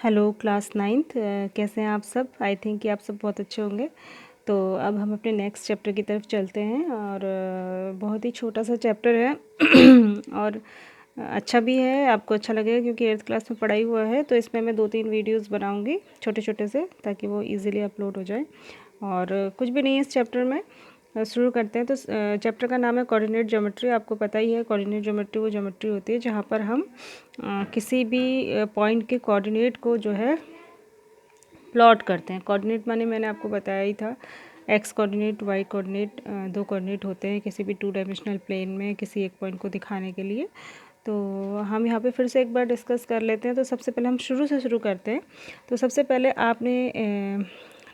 Hello class ninth, कैसे हैं आप सब। आई थिंक कि आप सब बहुत अच्छे होंगे। तो अब हम अपने नेक्स्ट चैप्टर की तरफ चलते हैं और बहुत ही छोटा सा चैप्टर है और अच्छा भी है, आपको अच्छा लगेगा क्योंकि 8th क्लास में पढ़ाई हुआ है। तो इसमें मैं 2-3 वीडियोस बनाऊंगी छोटे छोटे से, ताकि वो इजीली अपलोड हो जाए। और कुछ भी नहीं है इस चैप्टर में। शुरू करते हैं। तो चैप्टर का नाम है कोऑर्डिनेट ज्योमेट्री। आपको पता ही है कोऑर्डिनेट ज्योमेट्री वो ज्योमेट्री होती है जहाँ पर हम किसी भी पॉइंट के कोऑर्डिनेट को जो है प्लॉट करते हैं। कोऑर्डिनेट माने मैंने आपको बताया ही था, एक्स कोऑर्डिनेट, वाई कोऑर्डिनेट, दो कोऑर्डिनेट होते हैं किसी भी 2 डायमेंशनल प्लेन में किसी एक पॉइंट को दिखाने के लिए। तो हम यहाँ पे फिर से एक बार डिस्कस कर लेते हैं। तो सबसे पहले हम शुरू से शुरू करते हैं। तो सबसे पहले आपने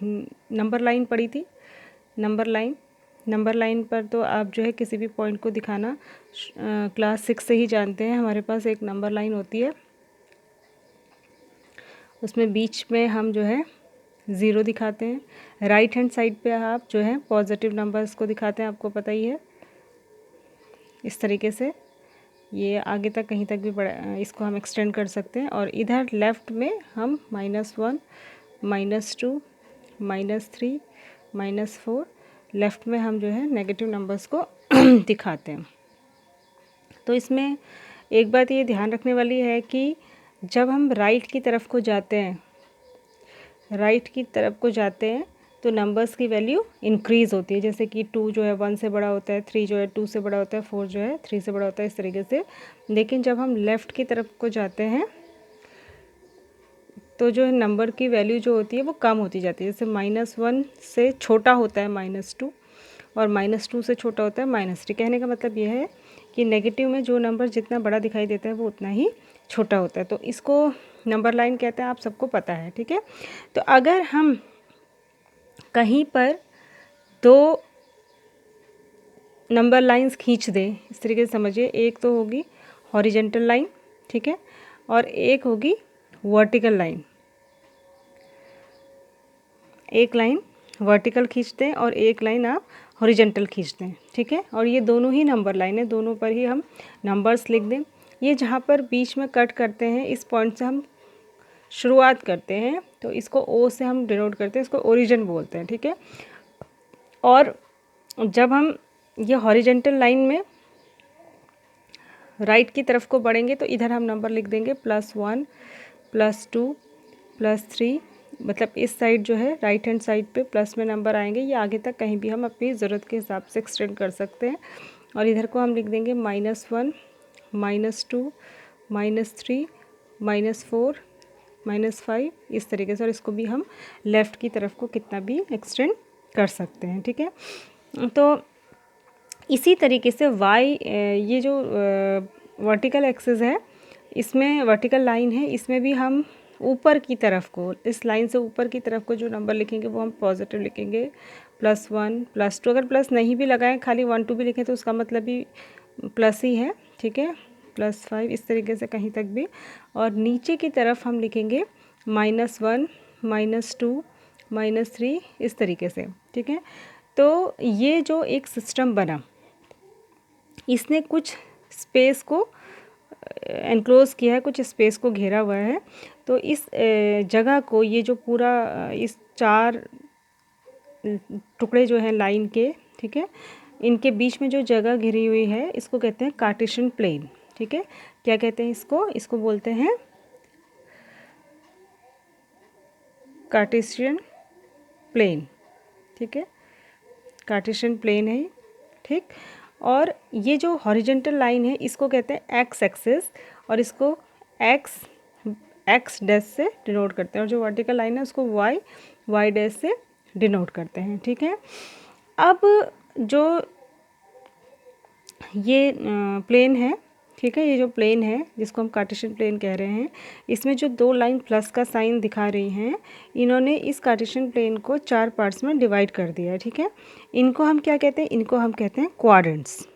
नंबर लाइन पढ़ी थी। नंबर लाइन पर तो आप जो है किसी भी पॉइंट को दिखाना क्लास 6 से ही जानते हैं। हमारे पास एक नंबर लाइन होती है, उसमें बीच में हम जो है 0 दिखाते हैं। राइट हैंड साइड पे आप जो है पॉजिटिव नंबर्स को दिखाते हैं, आपको पता ही है। इस तरीके से ये आगे तक कहीं तक भी बढ़ा, इसको हम एक्सटेंड कर सकते हैं। और इधर लेफ़्ट में हम -1, -2, -3, -4, लेफ़्ट में हम जो है नेगेटिव नंबर्स को दिखाते हैं। तो इसमें एक बात ये ध्यान रखने वाली है कि जब हम राइट की तरफ को जाते हैं तो नंबर्स की वैल्यू इंक्रीज़ होती है। जैसे कि 2 जो है 1 से बड़ा होता है, 3 जो है 2 से बड़ा होता है, 4 जो है 3 से बड़ा होता है, इस तरीके से। लेकिन जब हम लेफ़्ट की तरफ को जाते हैं तो जो है नंबर की वैल्यू जो होती है वो कम होती जाती है। जैसे -1 से छोटा होता है -2 और -2 से छोटा होता है -3। कहने का मतलब ये है कि नेगेटिव में जो नंबर जितना बड़ा दिखाई देता है वो उतना ही छोटा होता है। तो इसको नंबर लाइन कहते हैं, आप सबको पता है, ठीक है। तो अगर हम कहीं पर 2 नंबर लाइंस खींच दें, इस तरीके से समझिए, एक तो होगी हॉरिजेंटल लाइन, ठीक है, और एक होगी वर्टिकल लाइन। एक लाइन वर्टिकल खींच दें और एक लाइन आप हॉरिजेंटल खींच दें, ठीक है। और ये दोनों ही नंबर लाइन है, दोनों पर ही हम नंबर्स लिख दें। ये जहाँ पर बीच में कट करते हैं, इस पॉइंट से हम शुरुआत करते हैं, तो इसको ओ से हम डिनोट करते हैं, इसको ओरिजिन बोलते हैं, ठीक है। और जब हम ये हॉरिजेंटल लाइन में राइट की तरफ को बढ़ेंगे तो इधर हम नंबर लिख देंगे +1, +2, +3। मतलब इस साइड जो है राइट हैंड साइड पे प्लस में नंबर आएंगे। ये आगे तक कहीं भी हम अपनी ज़रूरत के हिसाब से एक्सटेंड कर सकते हैं। और इधर को हम लिख देंगे -1, -2, -3, -4, -5, इस तरीके से। और इसको भी हम लेफ़्ट की तरफ को कितना भी एक्सटेंड कर सकते हैं, ठीक है। तो इसी तरीके से ये जो वर्टिकल एक्सिस है, इसमें वर्टिकल लाइन है, इसमें भी हम ऊपर की तरफ को, इस लाइन से ऊपर की तरफ को जो नंबर लिखेंगे वो हम पॉजिटिव लिखेंगे। +1, +2, अगर प्लस नहीं भी लगाएं, खाली 1 2 भी लिखें तो उसका मतलब भी प्लस ही है, ठीक है। +5, इस तरीके से कहीं तक भी। और नीचे की तरफ हम लिखेंगे -1, -2, -3, इस तरीके से, ठीक है। तो ये जो एक सिस्टम बना, इसने कुछ स्पेस को एनक्लोज़ किया है, कुछ स्पेस को घेरा हुआ है। तो इस जगह को, ये जो पूरा इस 4 टुकड़े जो हैं लाइन के, ठीक है, इनके बीच में जो जगह घिरी हुई है इसको कहते हैं कार्टेशियन प्लेन, ठीक है। क्या कहते हैं इसको बोलते हैं कार्टेशियन प्लेन, ठीक है। कार्टेशियन प्लेन है, ठीक। और ये जो हॉरिजेंटल लाइन है इसको कहते हैं एक्स एक्सिस, और इसको एक्स डैश से डिनोट करते हैं। और जो वर्टिकल लाइन है उसको वाई डैश से डिनोट करते हैं, ठीक है। अब जो ये प्लेन है, ठीक है, ये जो प्लेन है जिसको हम कार्टेशियन प्लेन कह रहे हैं, इसमें जो 2 लाइन प्लस का साइन दिखा रही हैं, इन्होंने इस कार्टेशियन प्लेन को 4 पार्ट्स में डिवाइड कर दिया है, ठीक है। इनको हम क्या कहते हैं, इनको हम कहते हैं क्वाड्रेंट्स,